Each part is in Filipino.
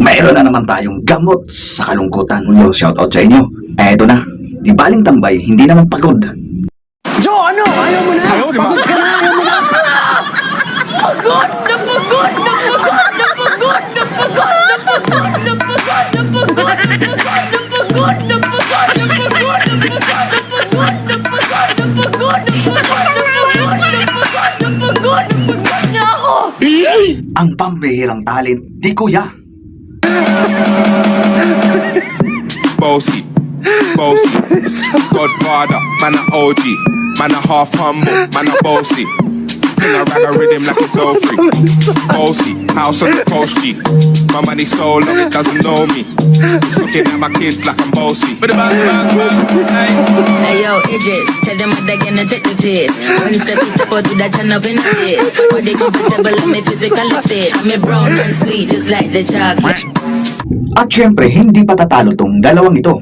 mayroon na naman tayong gamot sa kalungkutan. Yung shoutout sa inyo. Eto na, di baling tambay, hindi naman pagod. Joe, ano? Ayaw mo na? Pagod ka na, ayaw mo na? Pagod na pagod na pagod na pagod na pagod na pagod na pagod na pagod na pagod na pagod na pagod na pagod na pagod na pagod na pagod na pagod na pagod na ako. Ang pambihirang talent ni Kuya. Bossy, bossy, Godfather, man a OG, man a half humble, man a bossy. Fling a rag a rhythm like it's all free. Bossy, house on the coast G. My money so long it doesn't know me. It's looking at my kids like I'm bossy. Hey yo, Idris, tell them what they're gonna take the piss. When you step out with that turn up in the piss. For they comfortable and my physical fit. I'm a brown and sweet just like the chocolate. At syempre, hindi patatalo tong dalawang ito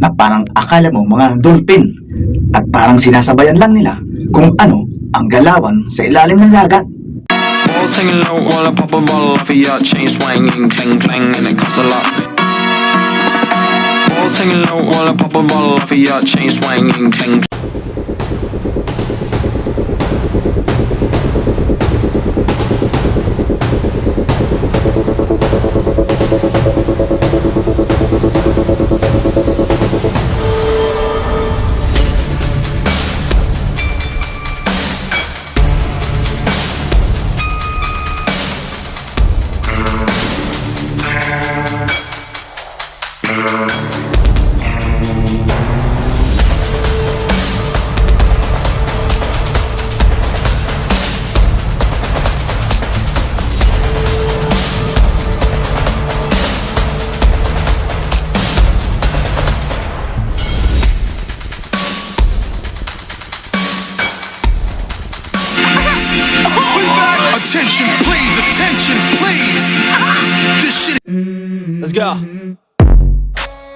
na parang akala mo mga dolphin at parang sinasabayan lang nila kung ano ang galawan sa ilalim ng dagat. Balls hanging low while I pop a bottle off of your chain swinging, clang clang, and it costs a lot. Balls hanging low while I pop a bottle off of your chain swinging, clang. Attention, please. This shit. Let's go.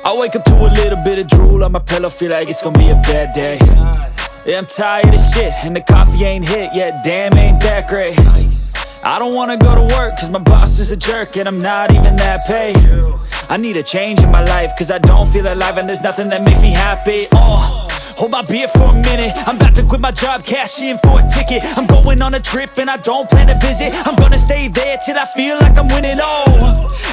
I wake up to a little bit of drool on my pillow, feel like it's gonna be a bad day. Yeah, I'm tired of shit, and the coffee ain't hit yet, damn, ain't that great. I don't wanna go to work, cause my boss is a jerk, and I'm not even that paid. I need a change in my life, cause I don't feel alive, and there's nothing that makes me happy. Hold my beer for a minute, I'm about to quit my job, cash in for a ticket. I'm going on a trip, and I don't plan to visit. I'm gonna stay there till I feel like I'm winning,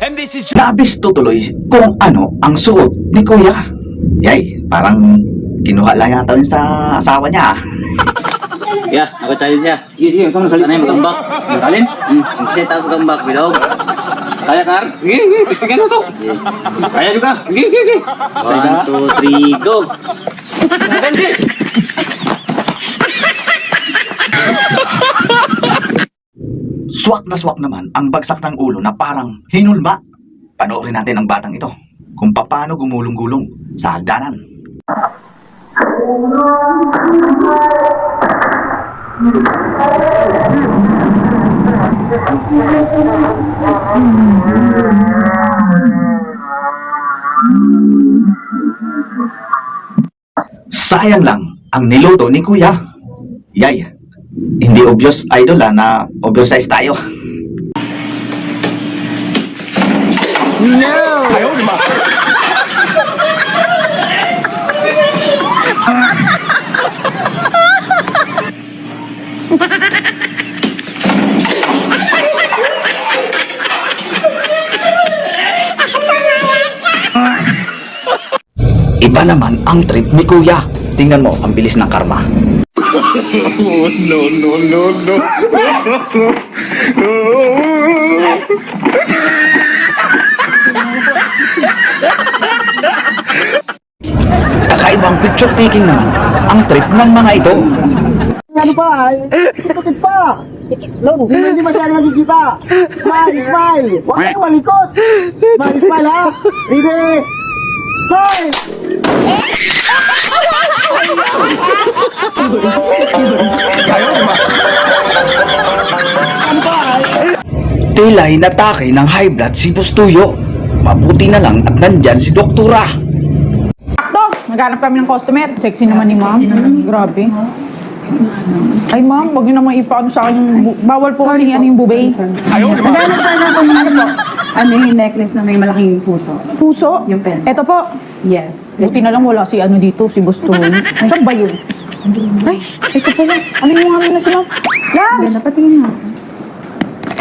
and this is Nabisto tuloy kung ano ang suot ni Kuya. Yay, parang kinuha lang yata yun sa asawa niya. Ya, ako challenge ya. Sige, sama salita na yung magambak. Yung challenge? Kasi taas magambak, bilog. Kaya, Kar? Sige, pistigan mo to. Kaya juga. Sige. 1, 2, 3, go. Swak na swak naman ang bagsak ng ulo na parang hinulma. Panoorin natin ang batang ito kung paano gumulong-gulong sa hagdanan. Sayang lang ang niluto ni Kuya. Yay, hindi obvious idol na obvious size tayo. No! Iba naman ang trip ni Kuya. Tingnan mo, ang bilis ng karma. Kakaibang picture taking naman ang trip ng mga ito. Ano pa? Tukit pa! No, hindi masyado nakikita. Smile! Huwag kayo malikot! Smile ha! Ready? Smile! Tila'y natake ng high blood si Bustuyo. Mabuti na lang at nandyan si Doktora. Naghanap kami ng customer. Sexy naman ni ma'am. Grabe. Ay ma'am, wag niyo naman ipaano sa akin yung bawal po kasi ano yung bubay. Naghanap sana ako ng ano yung necklace na may malaking puso. Puso? Yung pen. Eto po. Yes. Buti na lang wala si ano dito, si Boss Tony. Saan ba yun? Ay, ito pala. Ano yung mga na si ma'am? Love! Ganda, patingin mo.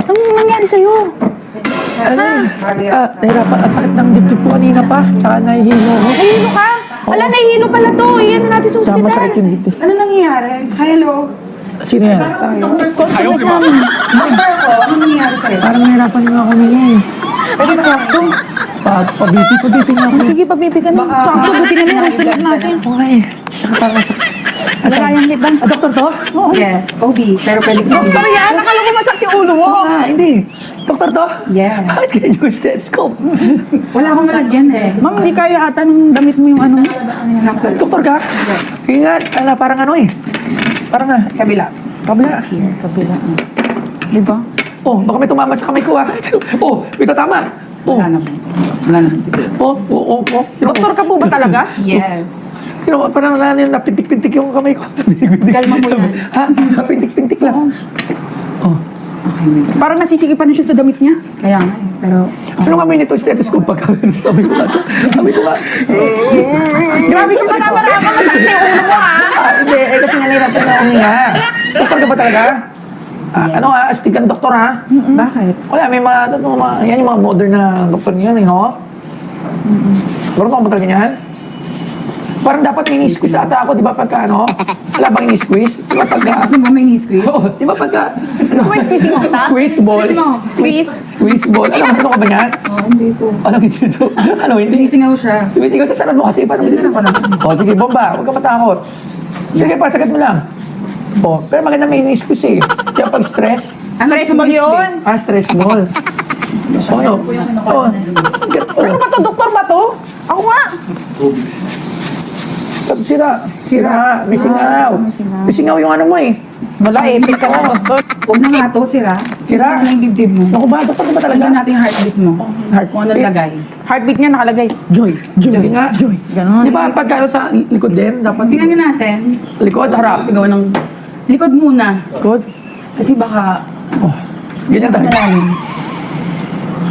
Anong nangyari sa'yo? Nahirapan. Ang sakit ng dibdib ko kanina pa. Tsaka nahihilo ko. Nahihilo ka? Ala, nahihilo pala to. Iyan natin sa Tsaka ospital. masakit yung dibdib. Ano nangyayari? Hi, hello. Sino yan? Ayaw, di ba? Doctor ko, ano nangyayari sa'yo? Parang nahirapan nga ako niya eh. Pwede ba sakto? Pabipi nga ako. Sige, pabibi ka na. Sakto, buti na lang. Hospital natin. Okay. Tsaka parang masakit. Lagayan kita. Doktor to? Oo. Yes, OB. Pero pwede ko. Doktor yan! Nakala ko masakit yung ulo mo! Hindi. Doktor to? Yes. Bakit kayo yung stethoscope? Wala akong malagyan eh. Ma'am, hindi kayo ata nung damit mo yung ano. Sakto. Doktor ka? Ingat. Ala, parang ano eh. Parang Kabila. kabila. Kabila. Diba? Oh, baka may tumama sa kamay ko ah. Oh, may tatama. Oh, Wala naman. Wala naman siguro. oh. Doktor ka po ba talaga? Yes. You know, parang napintik-pintik yung kamay ko. Kalma mo yan. Ha? Napintik-pintik lang. Oh. Okay, wait. Parang nasisikipan na siya sa damit niya. Kaya nga eh. Pero, Ano nga may nito stethoscope pagka sabi ko nga. Grabe ka ba naman ako masakit yung ulo mo ha? Hindi, kasi nalirapan na ako nga. Doktor ka ba talaga? Ano ha? Astigan doktor ha? bakit? Wala, may yan yung mga modern na doktor niyan, eh, no? Meron ka ba talaga niyan? Parang dapat may ni-squeeze ata ako, di ba pagka ano? Wala bang ni-squeeze? Di ba pagka... Gusto mo may ni-squeeze? Oo, di ba pagka... Gusto mo yung squeezing mo, ta? Squeeze ball. Squeeze mo. Squeeze ball. Ano ka ba niyan? Oo, hindi po. Ano hindi ito? Ano hindi? Sinisingaw siya. Sumisigaw sa sarap mo kasi. Paano Sige, ako na. O sige, bomba. Huwag ka matakot. Sige pa, sagat mo lang. O, pero maganda may ni-squeeze eh. Kaya pag stress, Stress ball yun? stress ball. O ano? O. Ano ba to? Doktor ba to? Ako nga. Sira. May singaw. May singaw yung ano mo eh. Wala eh. Pick ka na, doktor. Huwag na nga to, sira. Sira? Ano yung dibdib mo? Ako ba? Doktor ka ba talaga? Lagyan natin yung heartbeat mo. Kung ano lagay. Heartbeat niya nakalagay. Joy. Sige nga. Joy. Ganon. Di ba pagka sa likod din? Dapat Tingnan nga natin. likod, harap. Sigaw ng... Likod muna. Likod. Kasi baka... Oh. Ganyan tayo. Malalim.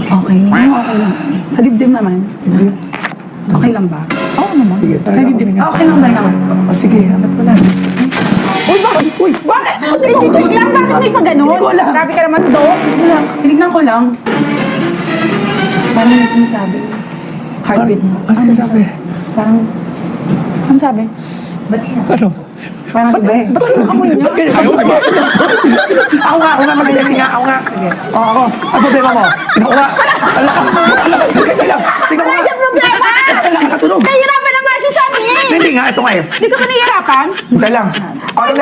Okay. Okay lang. Sa dibdib naman. Okay lang ba? Oo naman. Sige. Sa dibdib. Okay lang ba naman? Sige, hanap ko na. Uy, bakit? Uy, bakit? Wait lang, bakit may pa ganun? Hindi ko alam. Grabe ka naman, Dok. Tinignan ko lang. Parang may sinasabi. Heartbeat mo. Ano sabi? Parang... Ano sabi? Ano? Parang iba eh. Ba't ang amoy niya? Ako nga, magaling nga, ako nga. Sige. Oo, ako. Ang problema mo? Tingnan ko nga. Tingnan ko nga. Wala problema! Wala ka katulog. Nahihirapan ang nga siya sa amin! Hindi nga, ito nga eh. Hindi ka ba nahihirapan? Hindi lang. Parang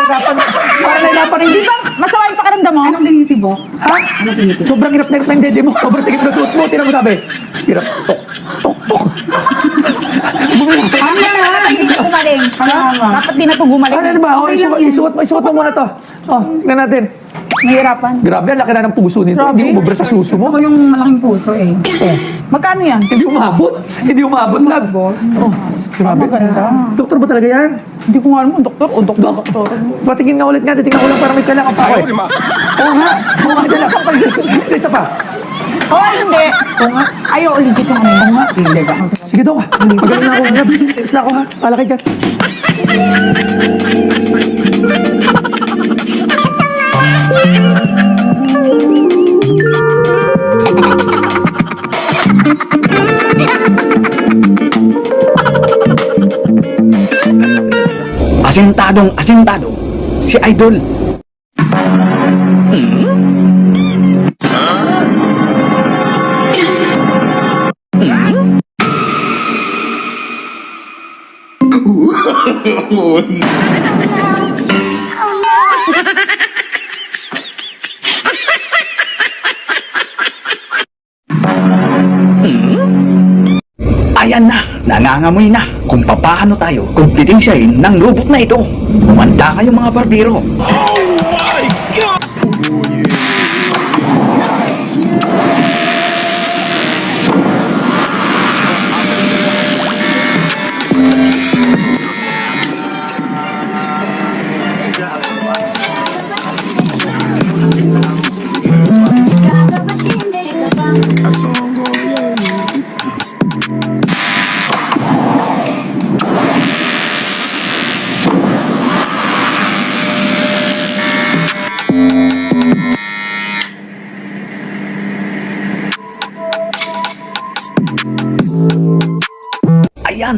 nahirapan rin. Di ba masama yung pakiramdam mo? Anong tinitibok? Ha? Anong tinitibok? Sobrang hirap na hirap na yung dede mo. Sobrang sakit na suot mo. Tingnan mo sabi. Hirap. Tok. Ano na? Hindi ko gumaling. Dapat di na ito gumaling. Ano ba? Okay lang yan. Isuot mo muna to. Oh, tingnan natin. Nahihirapan. Grabe, ang laki na ng puso nito. Grabe. Hindi mo bubra sa suso Gusto mo. ko yung malaking puso eh. Oh. Magkano yan? Hindi umabot. Hindi umabot, love. Oh, grabe. Maganda. Doktor ba talaga yan? Hindi ko nga alam kung doktor o doktor. Patingin nga ulit nga. Titingnan ko lang para may kailangan pa ako eh. Oo nga. Oo nga, dyan lang. Hindi, isa pa. Oh, hindi. Oo nga. Ayaw, legit yung ano. Oo nga. Hindi ba? Sige, Dok. Magaling na ako. Tiis na ako ha. Pala kayo dyan. Asintado si Idol. Ayan na, nangangamoy na kung papaano tayo kumpetensyahin ng robot na ito. Kumanda kayo mga barbero. Ayan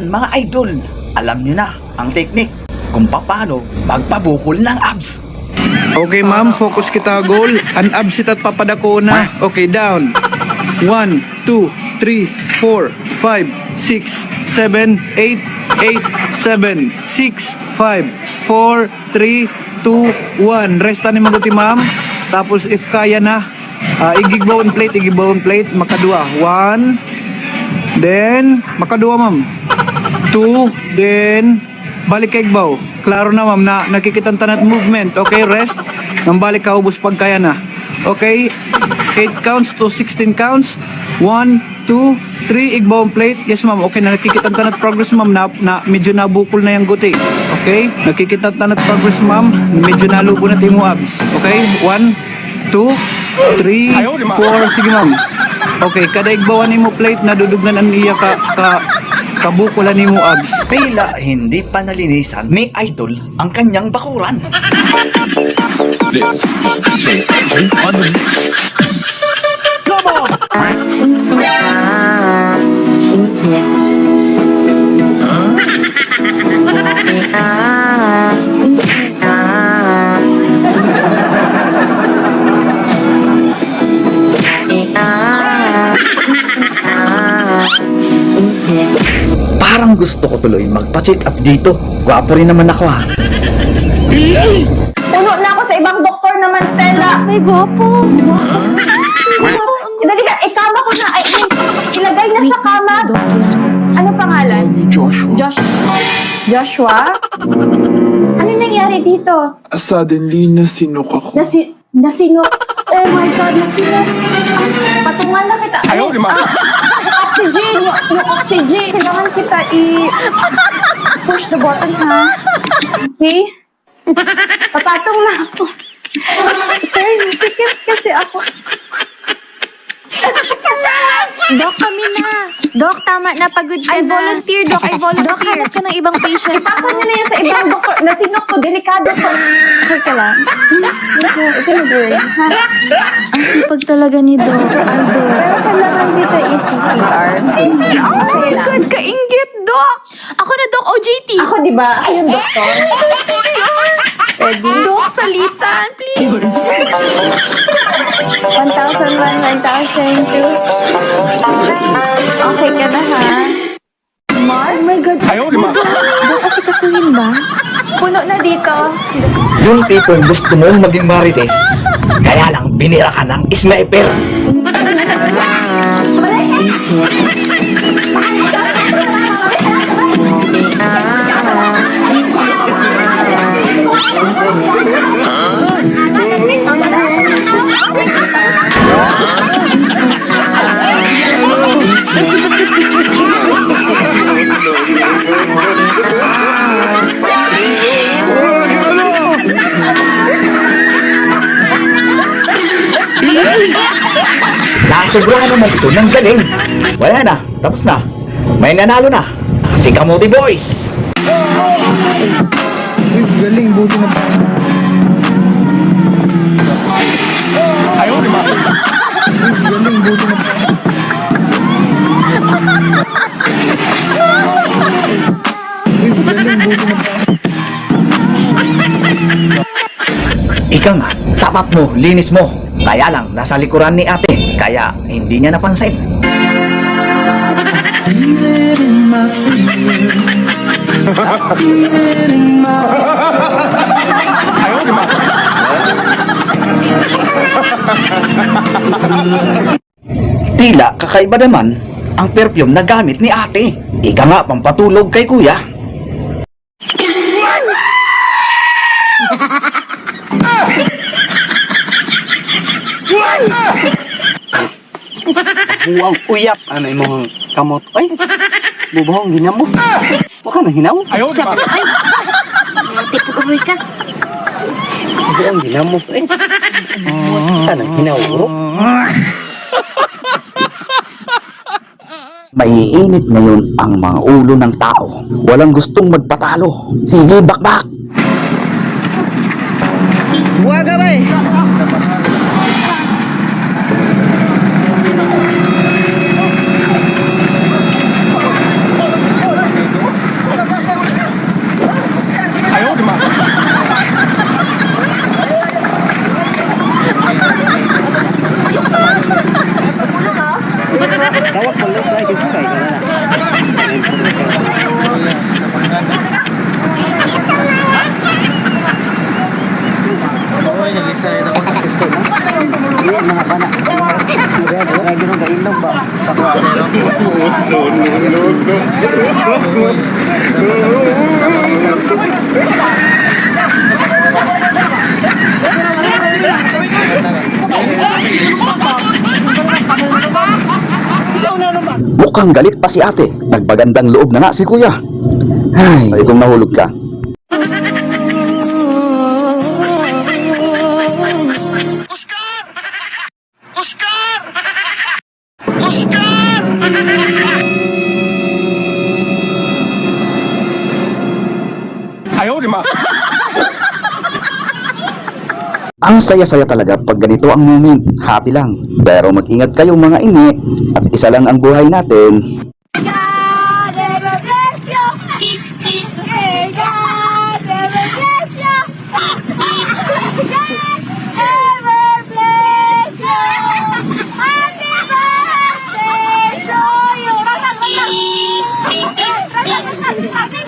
mga idol, alam nyo na ang teknik kung paano magpabukol ng abs. Okay ma'am, focus kita goal. Unabsit at papadako na. Okay, down. 1, 2, 3, 4, 5, 6, 7, 8, 8, 7, 6, 5, 4, 3, 2, 1. Resta ni maguti ma'am. Tapos if kaya na, igigbaw plate, makadua. 1, then, makadua ma'am. 2, then, balik kay igbaw. Klaro na ma'am na nakikitang tanat movement. Okay, rest. Nang balik ka ubos pag kaya na. Okay, 8 counts to 16 counts. 1, 2, 3, igbaw ang plate. Yes ma'am, okay na nakikitang tanat progress ma'am na medyo nabukol na yung guti. Okay, nakikitang tanat progress ma'am, medyo nalubo na timo abs. Okay, 1, 2, 3, 4, sige ma'am. Okay, kada igbawan nimo plate nadudugnan ang iya kabukulan nimo abs. Tila hindi pa nalinisan ni Idol ang kanyang bakuran. This is DJ Andrew on the mix. Parang gusto ko tuloy magpa-check up dito. Gwapo rin naman ako ha. Puno na ako sa ibang doktor naman, Stella. May gwapo. Dali ka, ikama ko na. Ay, ilagay na sa kama. Ano pangalan? Joshua. Joshua? Ano nangyari dito? Suddenly, nasinok ako. Nasinok. Oh my God, nasinok. Patungan na kita. Ayaw, di ma. Oxygen, yung oxygen. Kailangan kita push the button, ha? Okay? Papatong na ako. Sir, nasikip kasi ako. Dok, kami na. Dok, tama na. Pagod ka na. I volunteer, Dok. Dok, hanap ka ng ibang patient. Ipasa niyo na yan sa ibang doktor. Nasinok to, delikado to. Okay ka lang. Ito na girl. Ang sipag talaga ni Doc. Idol. Pero kailangan dito CPR. CPR? Oh my God, kainggit, Doc. Ako na, Doc. OJT. Ako, di ba? Ako yung doktor. Ready? Doc, salitan, please. 1,001, 9,002. Okay ka na, ha? Mark? Oh my God. Doc, kasi kasuhin ba? Puno na dito. Yung tipong gusto mong maging marites, kaya lang binira ka ng sniper. Nasobrahan naman ito ng galing. Wala na, tapos na. May nanalo na. Si Kamuti Boys. Galing, buti na. Ayaw, di ma. Galing, buti na. Galing, buti na. Ika nga, tapat mo, linis mo. Kaya lang, nasa likuran ni ate. Kaya hindi niya napansin. Ayaw, di ma. Tila kakaiba naman ang perfume na gamit ni ate. Ika nga, pampatulog kay kuya. Buang uyap. Ano yung kamot? Ay, bubahong ginamos. Waka na hinaw. Ayaw, di ma. Tipag-uwi ka. Bubahong ginamos. Ay, waka na hinaw. Maiinit ngayon ang mga ulo ng tao. Walang gustong magpatalo. Sige, bakbak! Buwaga ba eh? Mukhang galit pa si ate. Nagbagandang loob na nga si kuya. Ay, kung nahulog ka. Ang saya-saya talaga pag ganito ang moment. Happy lang. Pero mag-ingat kayo mga ini. At isa lang ang buhay natin. God ever bless you. May God ever bless you. God ever bless you. Happy birthday to you. Happy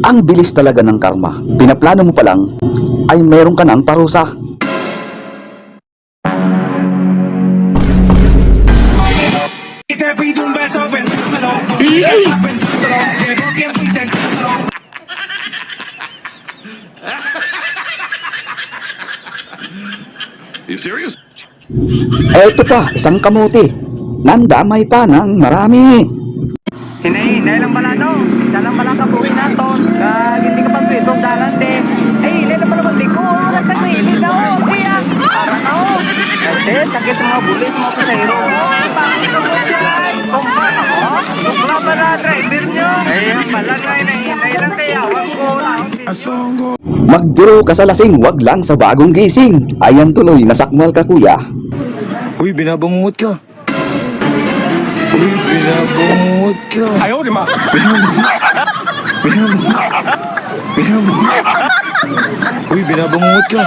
Ang bilis talaga ng karma. Pinaplano mo pa lang, ay meron ka ng parusa. You serious? Eto pa, isang kamote. Nandamay pa ng marami. Hinay lang pala no. Isa lang pala kabuhin naton. Kag hindi ka pa switong dalan de. Ay, hinay lang pala mandi ko. Arat na kaili daw. Kaya, arat na o. Ate, sakit sa mga bulis, mga pasahero. Bakit ko po dyan? Kung paano ko? Bukla pa na driver nyo. Ay, palagay na hinay lang kaya. Wag ko. Magduro ka sa lasing, wag lang sa bagong gising. Ayan tuloy, nasakmal ka kuya. Uy, binabangungot ka. Uy, binabangungot ka. Ayaw, di ma. Uy, binabangungot ka.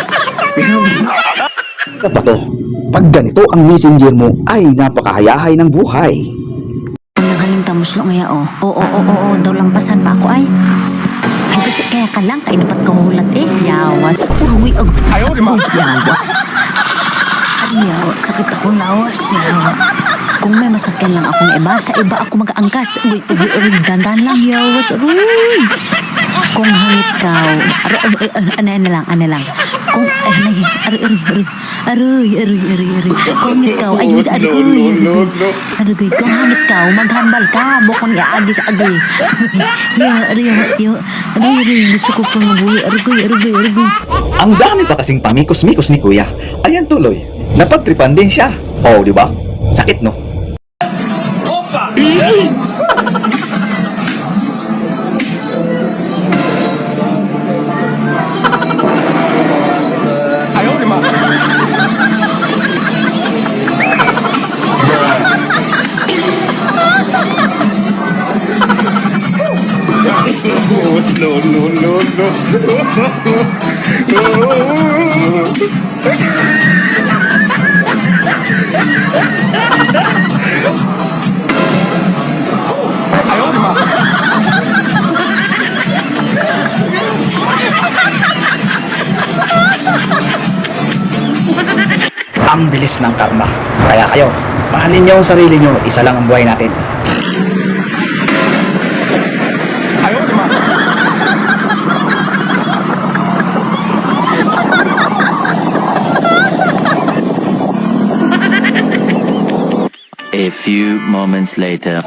Ano ba to? Pag ganito ang messenger mo ay napakahayahay ng buhay. Naghalintamos lo ngaya oh. Oo, daw lampasan pa ako ay. Ay kasi kaya ka lang, kay dapat ka hulat eh. Yawas. Uruwi ag. Ayaw, di ma. Yawa. Ay yawa, sakit ako lawas. Yawa. Kung may masakyan lang ako na iba, sa iba ako mag-aangkas. Uy, dandan lang yawas. Uy. Kung hangit ka, ano lang. Kung, aroy. Kung hangit ka, ay, kung hangit ka, maghambal ka, bukong iaagi sa agay. Aroy, gusto ko pang mabuhi, aroy. Ang dami pa kasing pamikos-mikos ni kuya. Ayan tuloy, napagtripan din siya. Oh, di ba? Sakit no? Ayaw, di ma. Ang bilis ng karma. Kaya kayo, mahalin niyo ang sarili niyo. Isa lang ang buhay natin. Ayaw, di ma. A few moments later.